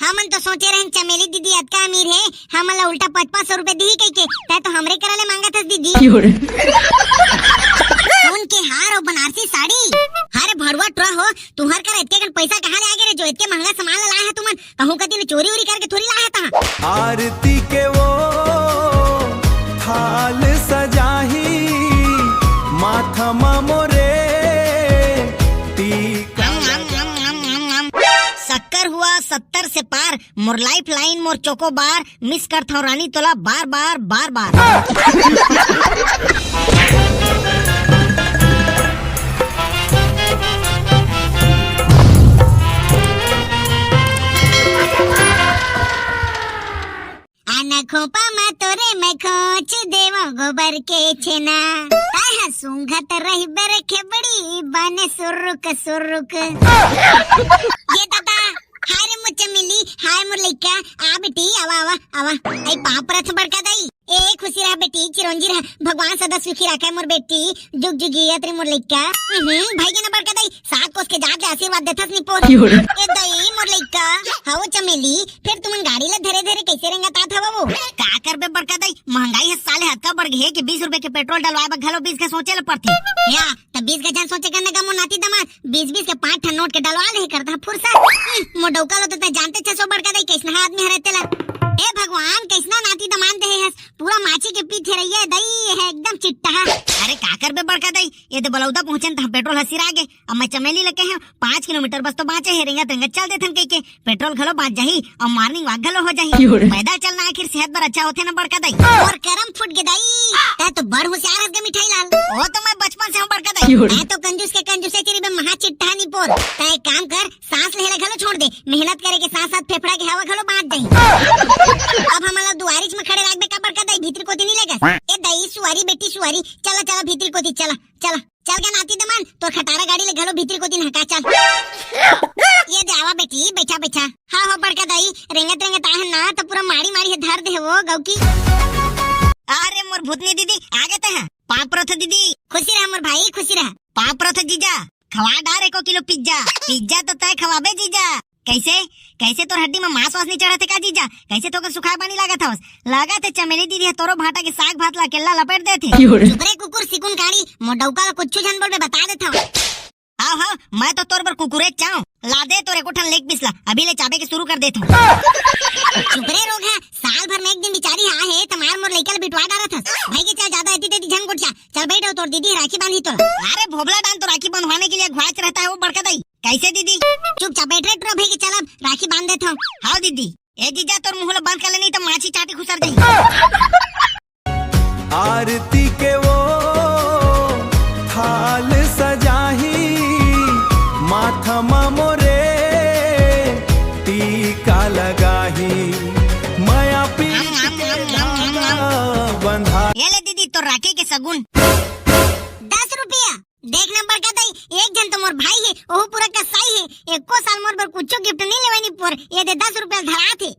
हमन तो सोचे रहे चमेली दीदी अतका अमीर है, हमन ला उल्टा 500 रुपए दी कह के, तै तो हमरे करा ले मांगा था दीदी। सोन के हार और बनारसी साड़ी, अरे भड़वा ट्रा हो, तुहर कर इतने कन पैसा कहाँ ले आगे रे, जो इतने महंगा सामान लाया है तुमन, कहूँ कती ने चोरी उरी करके थोड़ी लाया था। आरती के वो थाल सजाही माथा मोरे शक्कर हुआ 70 से पार, मोर लाइफ लाइन मोर चोको बार, मिस कर था रानी तोला बार बार बार बार। खोपा मा तोरे मैं खोच देवा गोबर के छेना, ताहा सूंघत रही बरे खेबड़ी बने सुरुक सुरुक। ये दादा हाय रे मुझे मिली, हाय मुर लइका, आ बेटी आवा आवा आवा, आई पाप रथ बड़का दाई, ए खुशी रह बेटी, चिरंजी रह, भगवान सदा सुखी रखे मोर बेटी, जुग जुगियत रे मोर लइका। भाई के न बड़का दाई, साथ कोस के जाके आशीर्वाद देथस नि पोर। ए दाई मोर लइका, हाओ चमेली, फिर तुमन गाड़ी ला धरे धरे कैसे रेंगा तात हवा वो? का करबे बड़का दाई, महंगाई है साले हद का बढ़ गई है कि 20 रुपए के पेट्रोल डलवाए बा घलो 20 के सोचे ल पड़थे। या त 20 के जन सोचे करने का मोर नाती दमाद 20 के 5 ठन नोट के डलवा ले करता फुरसा। मो डौका लो तो जानते छ सो बड़का दाई कैसना आदमी हरते ला। ए भगवान कैसना नाती दमान दे है, पूरा माची के पीछे रहिए दई है एकदम चिट्टा। अरे का करबे बड़का दाई, ये तो बलौदा पहुंचन त पेट्रोल हसीर आगे, अब मैं चमेली लगे हैं 5 किलोमीटर बस तो बाँचे है रेंगा तंगा चल देथन कह के, पेट्रोल घलो बाँच जाही और मॉर्निंग वॉक घलो हो जाही, पैदल चलना आखिर सेहत बर अच्छा होथे ना बड़का दाई। और करम फुट गे दाई, तै तो बड़ होशियार हस गे मिठाई लाल, ओ तो मैं बचपन से हूं बड़का दाई, मैं तो कंजूस के कंजूसे तेरी बे महा चिट्टा नी पोर। तै एक काम कर, सांस लेला घलो छोड़ दे, मेहनत करे के साथ साथ फेफड़ा के हवा घलो बाँच जाही। अब हमला दुआरिच में खड़े राख बे का बड़का दाई, भीतर कोती नहीं लेगा। ए दाई सुवारी बेटी सुवारी, चला चला भीतर कोती चला चला चल गया नाती दमान, तो खटारा गाड़ी ले घलो भीतर कोती नहका चल। ये जावा बेटी बैठा बैठा, हाँ हो बड़का दाई, रेंगत रेंगत आहे ना तो पूरा मारी मारी है धर दे वो गौ की। अरे मोर भूतनी दीदी आ गए हैं, पाप रथ दीदी, खुशी रह मोर भाई खुशी रह, पाप रथ जीजा, खवा डार 1 किलो पिज्जा, पिज्जा तो तय खवाबे जीजा। कैसे कैसे तोर हड्डी में मांस वास नहीं चढ़ा थे का जीजा, कैसे तो सुखाए पानी लगा था, लगा थे चमेली दीदी तोरो भाटा के साग भात ला केला लपेट दे थे। चुपरे कुकुर सिकुन काड़ी, मोडौका कुछ जन बोल बता देता हूँ। हाँ हाँ मैं तो तोर पर कुकुरे चाहूँ, ला दे तोरे कोठन लेग पिसला, अभी ले चाबे के शुरू कर देता हूँ। चुपरे रोग है, साल भर में एक दिन बिचारी हाँ है तमार मोर लेकर बिटवा डाला था, भाई के चाह ज्यादा इतनी तेरी झन गुटचा, चल बैठो तोर दीदी राखी बांधी तो। अरे भोबला डान तो राखी बंधवाने के लिए घुआच रहता है वो बड़का दाई, कैसे दीदी? चुपचाप बैठ रहे भाई के, चल अब राखी बांध देता हूँ। हाँ दीदी, ए जीजा तोर मुंह बंद कर ले नहीं तो माछी चाटी खुसर जाएगी। आरती के वो थाल सजाही माथा मोरे टीका लगाही, माया पीठ बंधा। ये ले दीदी तो राखी के सगुन 10 रुपया, देख नंबर का दाई, एक जन तो मोर भाई है, वो पूरा कसाई है, 1 साल मोर पर कुछ गिफ्ट नहीं लेवानी पोर, ये दे 10 रुपया धरा थे,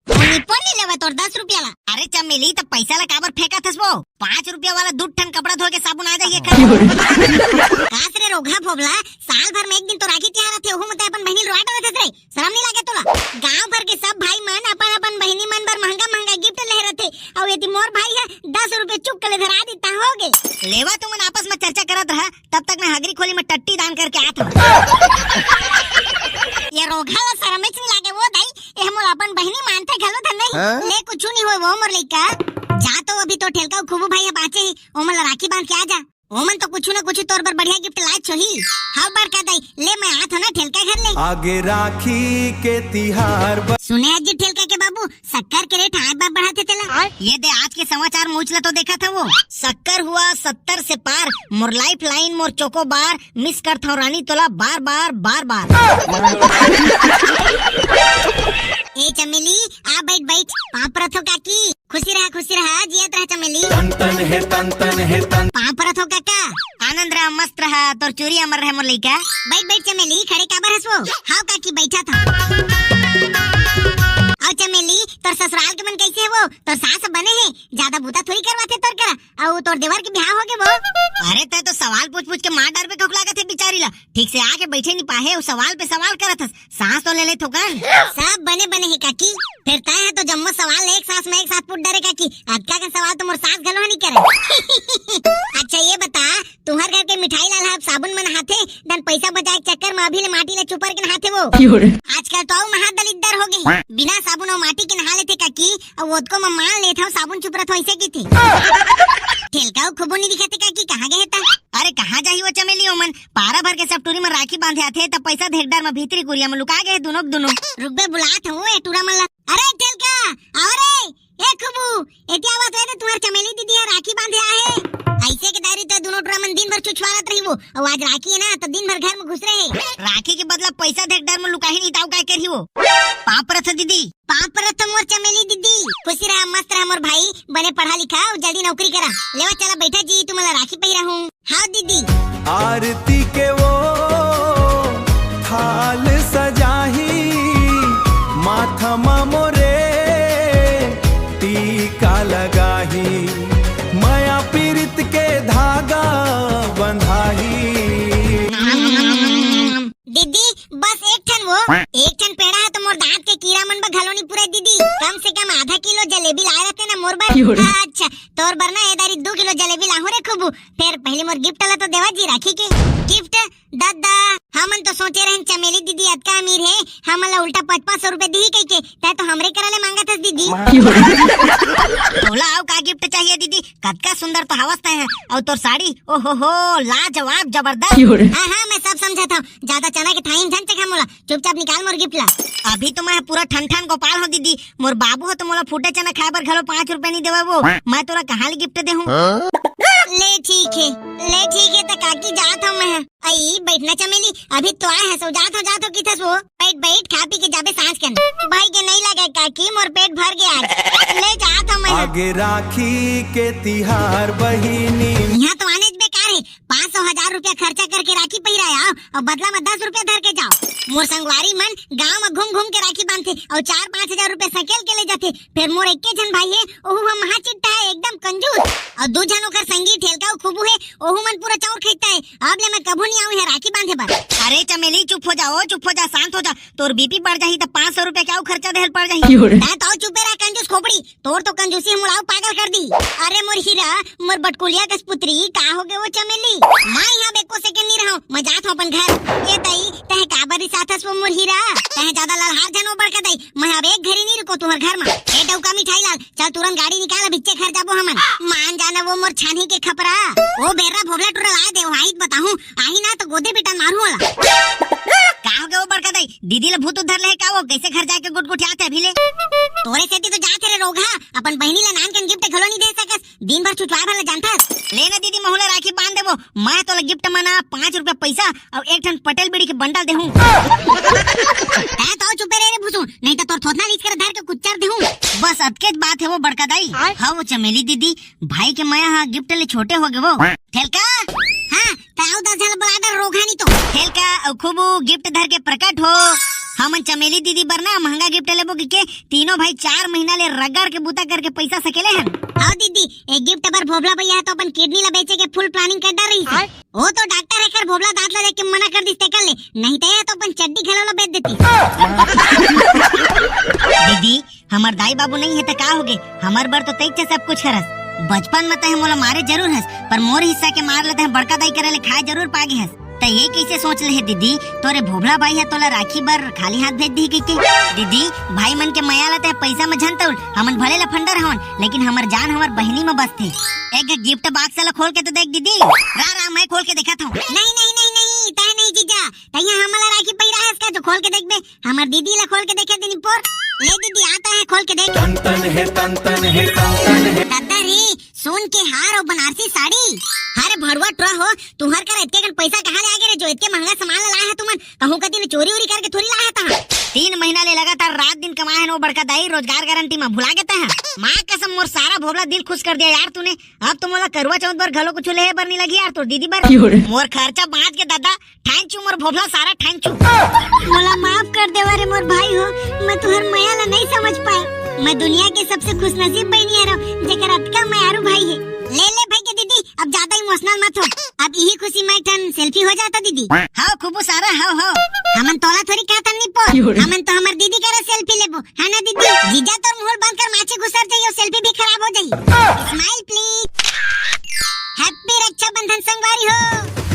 निपन नहीं लेवा तोर 10 रुपया ला। अरे चमेली तो पैसा ला काबर फेंका थस वो, 5 रुपया वाला 2 ठन कपड़ा धो के साबुन आ जाइए। कास रे रोगा फोबला, साल भर में एक दिन तो राखी त्योहार थे, ओहु मते अपन बहिनी रोआ डरत रे, शर्म नहीं लागे तोला? गांव भर के सब भाई मन अपन अपन बहिनी मन बर महंगा महंगा गिफ्ट ले रहते, और यदि मोर भाई है 10 रुपए चुप के धरा देता होगे। लेवा तुमन आपस में चर्चा करत रहा, तब तक मैं हगरी खोली में टट्टी दान करके आत हूं। ये रोगा ला शर्म नहीं लागे वो दाई, ए मोर अपन बहिनी मानते घलो धन नहीं, ले कुछ नहीं होय वो मोर लइका, जा तो अभी तो ठेलका खूबू भाई बाचे ही, ओमन राखी बांध के आ जा, ओमन तो कुछ न कुछ तोर पर बढ़िया गिफ्ट लाए छोही। हाँ बड़का दाई, ले मैं आत हो ना ठेलका घर ले। आगे राखी के तिहार सुने जी ठेलका के बाबू, शक्कर के रेट हाथ बार बढ़ाते चला। ये दे आज के समाचार मूंछला तो देखा था वो, शक्कर हुआ 70 से पार, मोर लाइफ लाइन मोर चोको बार, मिस कर था रानी तोला बार बार बार बार। ए चमेली आ बैठ बैठ, पाप रथो काकी, खुशी रहा जियत रहा चमेली। तन तन है तन तन है तन, पाप रथो काका आनंद रहा मस्त रहा, तोर चोरी अमर रहे मोर लइका। बैठ बैठ चमेली, खड़े काबर हंस वो? हाँ काकी बैठा था। और चमेली तोर ससुराल के मन कैसे है वो, तोर सास बने हैं, ज्यादा बूता थोड़ी करवाते तोर करा, और तोर देवर के ब्याह हो गए वो। अरे तय तो सवाल पूछ पूछ के मार डार पे खोखला गए थे बेचारी ला, ठीक से आके बैठे नहीं पाए, सवाल पे सवाल करत हस, सांस तो ले ले थोकन। सब बने काकी फिर तय है तो जम्मो सवाल एक सांस में एक साथ पूछ डरे काकी अटका का सवाल तो मोर सास गलो नहीं करे। अच्छा ये बता तुम्हार घर के मिठाई लाल अब साबुन में नहाथे दन पैसा बचाए के चक्कर में अभी ले माटी ले चुपर के नहाथे वो आजकल तो महा दलिद्दर हो गई बिना साबुन और माटी के नहा लेते काकी और वो को मान लेता हूँ साबुन चुपरत हो ऐसे की थी ठेलका खूबो नहीं दिखाते काकी कहाँ गए था। अरे कहाँ जाही वो चमेली ओमन पारा भर के सब टूरी में राखी बांधे आथे तब पैसा धेकदार में भीतरी कुरिया में लुका गए दोनों रुकबे बुलात हूँ ए टूरा मन ला। अरे ठेलका आओ रे ए खूबू एतिया बात है तुम्हार चमेली दीदी है राखी बांधे आए ऐसे के दारी तो दोनों टूरा मन दिन भर चुचवारत रही वो और आज राखी है ना तो दिन भर घर में घुस रहे राखी के बदला पैसा धेकदार में लुका ही नहीं ताऊ काय करी वो पाप रथ दीदी पाप रथ मोर चमेली दीदी खुशी रहा मस्त रहा मोर भाई बने पढ़ा लिखा और जल्दी नौकरी करा लेवा चला बैठा जी तुम्हारा राखी पहिरा हूँ। हाँ दीदी आरती के वो थाल सजाही माथमा मोरे टीका लगाही माया पीरित के धागा बंधाही। दीदी बस एक ठन पेड़ा है तो मोर दांत के कीड़ा मन बा घलोनी पूरा दीदी कम से कम आधा किलो जलेबी लाए रहते ना मोर बर। अच्छा तोर बर ना एदारी 2 किलो जलेबी लाहू रे खूबू फिर पहले मोर गिफ्ट ला तो देवा जी राखी के गिफ्ट दादा हमन तो सोचे रहन चमेली दीदी अतका अमीर है हमन ला उल्टा 500 रुपए दी कई के तै तो हमरे कराले मांगा था दीदी। बोला आओ का गिफ्ट चाहिए दीदी कतका सुंदर तो हवस है और तोर साड़ी ओहो हो लाजवाब जबरदस्त। हाँ हाँ मैं सब समझा था ज्यादा चना के थाइन झन चखा मोला चुपचाप निकाल मोर गिफ्ट ला। अभी तो मैं पूरा ठन ठन गोपाल हो दीदी मोर बाबू हो तो मोला फूटे चना खाए बर घलो 5 रुपए नहीं देवा वो मैं तोला कहाँ ले गिफ्ट दे हूँ। ले ठीक है तो काकी जात हूँ मैं आई बैठना चमेली अभी तो आए है सो जात हो किथस वो बैठ खा पी के जाबे सांस के भाई के नहीं लगे काकी मोर पेट भर गया आज ले जात हूँ मैं। आगे राखी के तिहार बहिनी यहाँ तो आने बेकार है 500,000 रुपया खर्चा करके राखी पहिराया और बदला में 10 रुपया धर के जाओ। मोर संगवारी मन गांव में घूम घूम के राखी बांधते और 4-5 हजार रुपए सकेल के ले जाते फिर मोर एक जन भाई है ओहू हम महा चिट्टा है एकदम कंजूस और 2 जन ओकर संगी ठेलका खूबू है ओहू मन पूरा चाउर खाता है अब ले मैं कभू नहीं आऊं है राखी बांधे पर। अरे चमेली चुप हो जा शांत हो जा तोर बीपी बढ़ जाही तो 500 रुपया क्या खर्चा देहल पड़ जाही तो चुपे रहा कंजूस खोपड़ी तोर तो कंजूसी मुलाव पागल कर दी। अरे मोर हीरा मोर बटकुलिया कसपुत्री का हो गए वो चमेली मैं यहाँ बेको सेकंड नहीं रहूं मैं जात हूँ अपन घर। ये दई तह काबरी साथस वो मोर हीरा तह ज्यादा ललहार जनो बड़का दई मैं अब एक घरी नहीं रुको तुम्हार घर में ए डौका मिठाई लाल चल तुरंत गाड़ी निकाल बिच्चे घर जाबो हमन मान जाना वो मोर छानी के खपरा ओ बेरा भोगला टुरा ला दे हाई बताहूं आही ना तो गोदे बेटा मारू वाला का हो गए वो बड़का दई दीदी ले भूत उधर ले का वो कैसे घर जाके गुटगुटियाते अभी ले तोरे सेती तो जाते रे रोगा अपन बहनी ला नान के गिफ्ट घलो नहीं दे सकस दिन भर छुटवा भला जानथस लेना दीदी महुला राखी बांध देबो मैं तो गिफ्ट मना 5 रुपया पैसा और एक ठन पटेल बीड़ी के बंडल देहूं है तो चुपे रे भूसू नहीं तो तोर थोथना लीच कर धर के कुच्चर देहूं बस अतके बात है वो बड़का दाई। हां वो चमेली दीदी भाई के मैं हां गिफ्ट ले छोटे हो गए वो ठेलका हां ताऊ 10 जन बलाडर रोगानी तो ठेलका खूब गिफ्ट धर के प्रकट हो हमन चमेली दीदी बरना महंगा गिफ्ट लेबो के तीनों भाई 4 महीना ले रगड़ के बूता करके पैसा सकेले हैं। हाँ दीदी एक गिफ्ट पर भोबला भैया तो अपन किडनी ला बेचे के फुल प्लानिंग कर डाल रही है वो तो डॉक्टर है कर भोबला दांत ला देख के मना कर दिस कर ले नहीं तो अपन चड्डी खिलौना बेच देती। दीदी हमार दाई बाबू नहीं है तो का होगे हमार बर तो तैक सब कुछ हरस बचपन में तो मोला मारे जरूर हस पर मोर हिस्सा के मार लेते हैं बड़का दाई करे ले खाए जरूर पागे हस तो ये कैसे सोच ले दीदी तोरे भोबला भाई है तोला राखी बर खाली हाथ भेज दी के दीदी भाई मन के मया लाते पैसा में झनतौल हमन भले लफंडर हवन लेकिन हमर जान हमर बहनी में बसते एक गिफ्ट बॉक्स ला खोल के तो देख दीदी रा मैं खोल के देखा था नहीं ता नहीं जीजा तैया हमला राखी पहिरा है इसका जो खोल के देख बे हमर दीदी ला खोल के देखे देनी पोर ले दीदी आता है खोल के देख तन है दादा रे सोन के हार और बनारसी साड़ी अरे भड़वा ट्रा हो तुम्हार कर इतने कन पैसा कहाँ ले आगे रे जो इतने महंगा सामान लाया है तुमन कहूँ कदी ने चोरी उरी करके थोड़ी लाया था 3 महीना ले लगातार रात दिन कमाए है नो बड़का दाई रोजगार गारंटी में भुला गए हैं माँ कसम मोर सारा भोबला दिल खुश कर दिया यार तूने अब तो मोला करवा चौथ पर घलो कुछ ले बर नहीं लगी यार तो दीदी बर मोर खर्चा बांध के दादा थैंक यू मोर भोबला सारा थैंक यू मोला माफ कर दे वारे मोर भाई हो मैं तुहर माया ला नहीं समझ पाई मैं दुनिया के सबसे खुशनसीब बहनी है जेकर अतका मायारू भाई है ले भाई के दीदी अब ज्यादा इमोशनल मत हो अब यही खुशी में ठन सेल्फी हो जाता दीदी। हाँ खूब सारा हाँ हमन तोला थोड़ी कहता नहीं पो, हमन तो हमार दीदी करे सेल्फी लेबो है ना दीदी। जीजा तो मुंह बंद कर माचे घुसर जाइयो, सेल्फी भी खराब हो जाई। Smile please. हैप्पी रक्षाबंधन संगवारी हो।